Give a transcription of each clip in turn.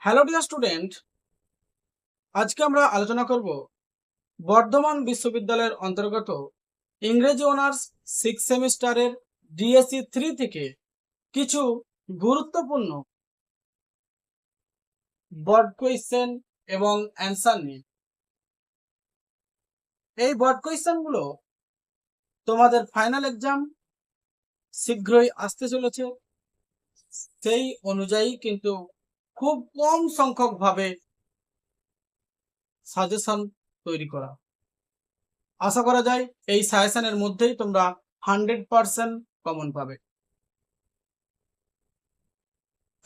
Hello dear student, আজকে আমরা আলোচনা করব বর্ধমান বিশ্ববিদ্যালয়ের অন্তর্গত ইংরেজি অনার্স 6 সেমিস্টারের ডিএসসি 3 থেকে কিছু গুরুত্বপূর্ণ বোর্ড কোয়েশ্চেন এবং অ্যান্সার নিয়ে। এই বোর্ড কোয়েশ্চেনগুলো তোমাদের ফাইনাল এক্সাম শীঘ্রই আসতে চলেছে, সেই অনুযায়ী কিন্তু খুব কম সংখ্যক ভাবে সাজেশন তৈরি করা। আশা করা যায় এই সাজেশনের মধ্যেই তোমরা 100% কমন পাবে।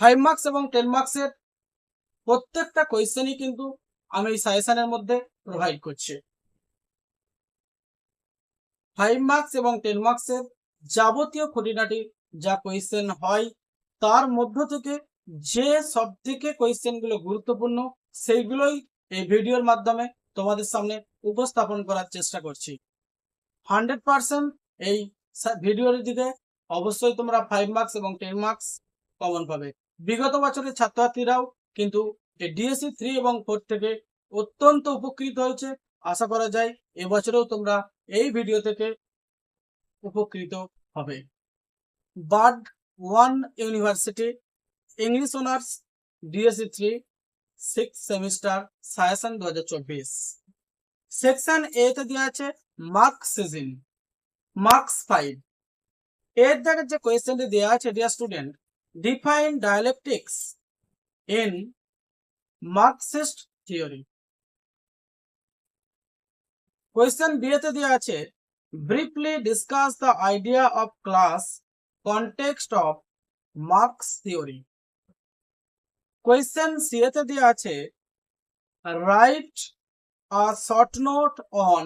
5 মার্কস এবং 10 মার্কসের প্রত্যেকটা কোয়েশ্চেনই কিন্তু আমি এই সাজেশনের মধ্যে প্রোভাইড করছি। 5 মার্কস এবং 10 মার্কসের যাবতীয় খুঁটিনাটি যা কোয়েশ্চেন হয় তার মধ্য থেকে যে সব থেকে কোয়েশ্চেনগুলো গুরুত্বপূর্ণ সেইগুলোই এই ভিডিওর মাধ্যমে তোমাদের সামনে উপস্থাপন করার চেষ্টা করছি। 100% এই ভিডিওর দিকে অবশ্যই তোমরা 5 মার্কস এবং 10 মার্কস কমন পাবে। বিগত বছরের ছাত্রছাত্রীরাও কিন্তু এই ডিএসসি 3 এবং 4 থেকে অত্যন্ত উপকৃত হয়েছে। আশা করা যায় এবছরেও তোমরা এই ভিডিও থেকে উপকৃত হবে। বার্ড 1 university English honours DSC 3 6 semester suggestion 2024। Section A তে দেওয়া আছে মার্ক সিজন, মার্কস 5। এর দাগের যে কোয়েশ্চেনটি দেওয়া আছে, dear student, define dialectics in Marxist theory. Question B তে দেওয়া আছে briefly discuss the idea of class context of Marx theory. Question C তে দেওয়া আছে write a short note on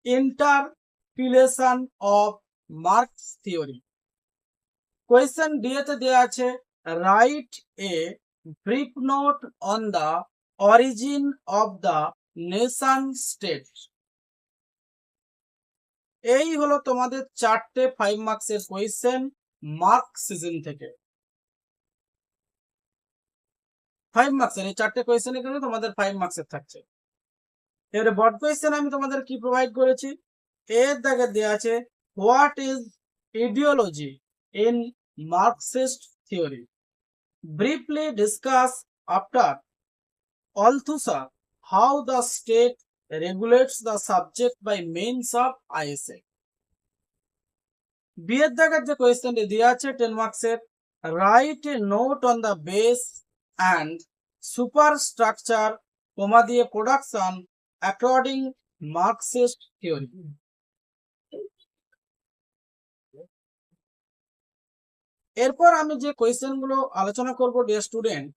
interpellation of Marx theory. Question D তে দেওয়া আছে write a brief note on the origin of the nation state. এই হলো তোমাদের চারটে 5 মার্কসের কোয়েশ্চেন মার্কসিজম থেকে। 5 মার্কসের এই চারটে কোয়েশ্চেন কিন্তু তোমাদের 5 মার্কসের থাকছে। এবারে বড কোয়েশ্চেন আমি তোমাদের কি প্রোভাইড করেছি, এর দাগে দেওয়া আছে what is ideology in Marxist theory. Briefly discuss after Althusser how the state regulates the subject by means of ISA. বিয়ের দাগের যে কোয়েশ্চেনটি দেওয়া আছে 10 মার্কসের, write a note on the base and superstructure comma দিয়ে প্রোডাকশন অ্যাকর্ডিং মার্কসিস্ট থিওরি। এরপর আমি যে কোয়েশ্চেনগুলো আলোচনা করব ডিয়ার স্টুডেন্ট,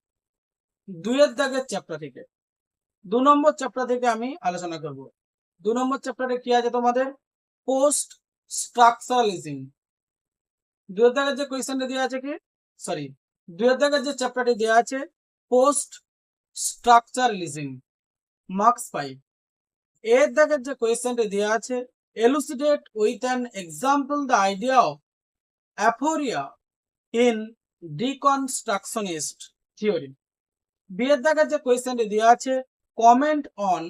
2 এর দাগের চ্যাপ্টার থেকে, 2 নম্বর চ্যাপ্টার থেকে আমি আলোচনা করব। 2 নম্বর চ্যাপ্টারে কি আছে তোমাদের, পোস্ট স্ট্রাকচারালিজম। 2 এর দাগের যে কোয়েশ্চেনটা দেওয়া আছে কি, সরি, 2 এর দাগের যে চ্যাপ্টারটি দেওয়া আছে পোস্ট স্ট্রাকচারালিজম, মার্কস 5। এর দাগের যে কোয়েশ্চেনটি দেওয়া আছে elucidate with an example the idea of aporia in deconstructionist theory. B এর দাগের যে কোয়েশ্চেনটি দেওয়া আছে comment on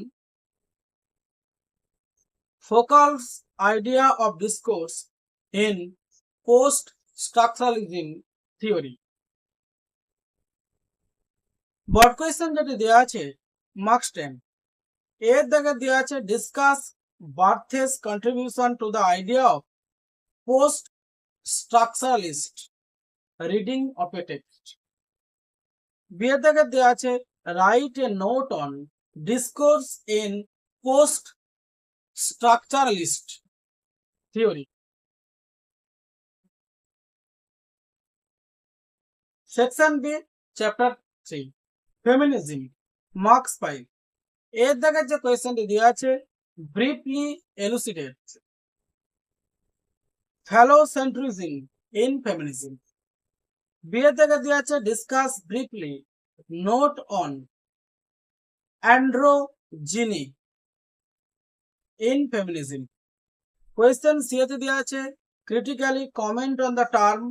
Foucault's idea of discourse in post-structuralism theory. বড কোয়েশ্চেন যেটি দেওয়া আছে মার্কস 10। এর দাগে দেওয়া আছে discuss Barthes contribution to the idea of post structuralist reading of a text. B এর দাগে দেওয়া আছে write a note on discourse in post structuralist theory. Section B chapter 3 feminism, marks 5। এর দাগের যে কোয়েশ্চেনটি দেওয়া আছে briefly elucidate phallocentrism in feminism. B এর দাগে দেওয়া আছে discuss briefly note on androgyny in feminism. Question C তে দেওয়া আছে critically comment on the term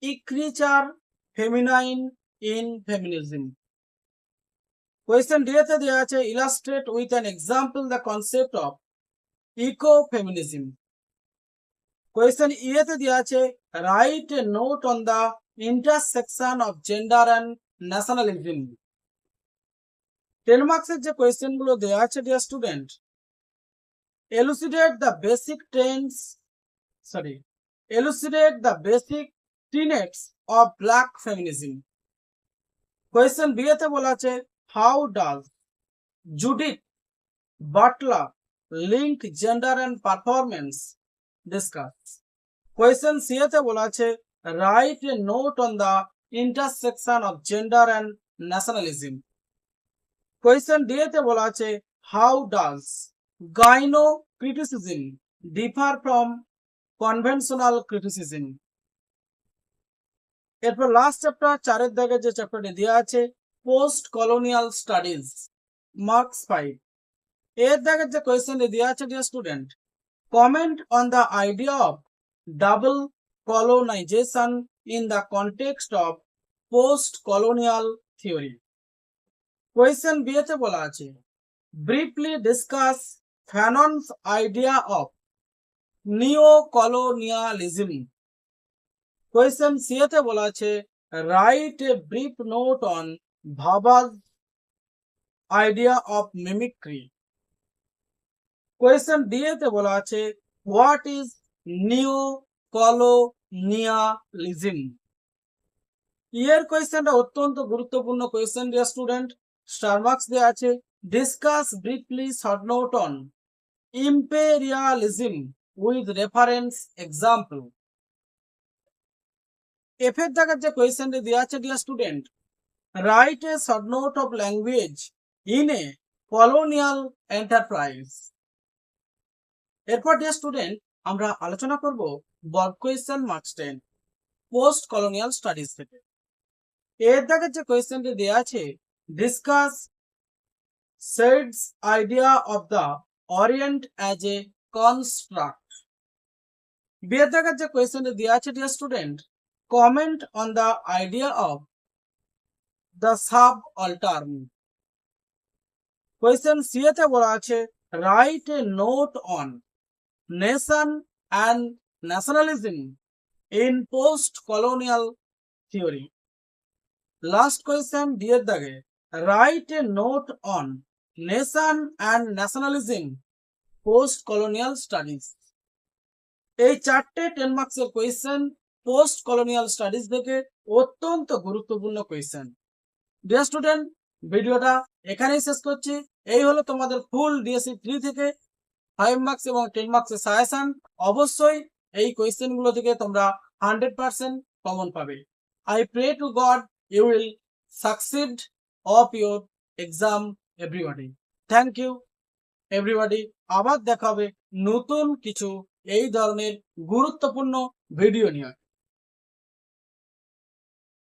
ecriture feminine in feminism. Question D তে দেওয়া আছে illustrate with an example the concept of eco feminism. Question E তে দেওয়া আছে write a note on the intersection of gender and nationalism. 10 মার্কসের যে question গুলো দেওয়া আছে dear student, elucidate the basic tenets of black feminism. Question B তে বলা আছে how does Judith Butler link gender and performance discuss. Question C তে বলা আছে write a note on the intersection of gender and nationalism. Question D তে বলা আছে how does gynocriticism differ from conventional criticism. এরপর last chapter 4 দাগে যে চ্যাপ্টারটি দেওয়া আছে পোস্ট কলোনিয়াল স্টাডিজ, মার্কস 5। এর দাগে যে কোয়েশ্চেনটি দেওয়া আছে dear student, comment on the idea of double colonization in the context of post colonial theory. Question B তে বলা আছে briefly discuss Fanon's idea of neo colonialism. Question C তে বলা আছে write a brief note on Bhabha's idea of mimicry. Question D তে বলা আছে what is নিও কলোনিয়ালিজম। এর কোয়েশ্চেনটা অত্যন্ত গুরুত্বপূর্ণ question dear student, star marks দেওয়া আছে discuss briefly short note on imperialism with reference example. F এর দাগের যে কোয়েশ্চেনটি দেওয়া আছে dear student, write a short note of language in a colonial enterprise. এরপর ডিয়ার স্টুডেন্ট আমরা আলোচনা করব broad question marks 10 post colonial studies থেকে। এর দাগের যে কোয়েশ্চেনটি দেওয়া আছে discuss Said's idea of the Orient as a construct. B এর দাগের যে কোয়েশ্চেনটি দেওয়া আছে dear student, comment on the idea of the subaltern. Question C তে বলা আছে write a note on nation and nationalism in post colonial theory. Last question D এর দাগে write a note on nation and nationalism post colonial studies. এই 4টে 10 মার্কসের question post colonial studies থেকে অত্যন্ত গুরুত্বপূর্ণ কোয়েশ্চেন। ডিয়ার স্টুডেন্ট ভিডিওটা এখানেই শেষ করছি। এই হলো তোমাদের ফুল ডিএসসি 3 থেকে 5 মার্কস এবং 10 মার্কসের সাজেশন। অবশ্যই এই কোয়েশ্চেনগুলো থেকে তোমরা 100% কমন পাবে। I pray to God you will succeed of your exam everybody. Thank you everybody. আবার দেখা হবে নতুন কিছু এই ধরনের গুরুত্বপূর্ণ ভিডিও নিয়ে।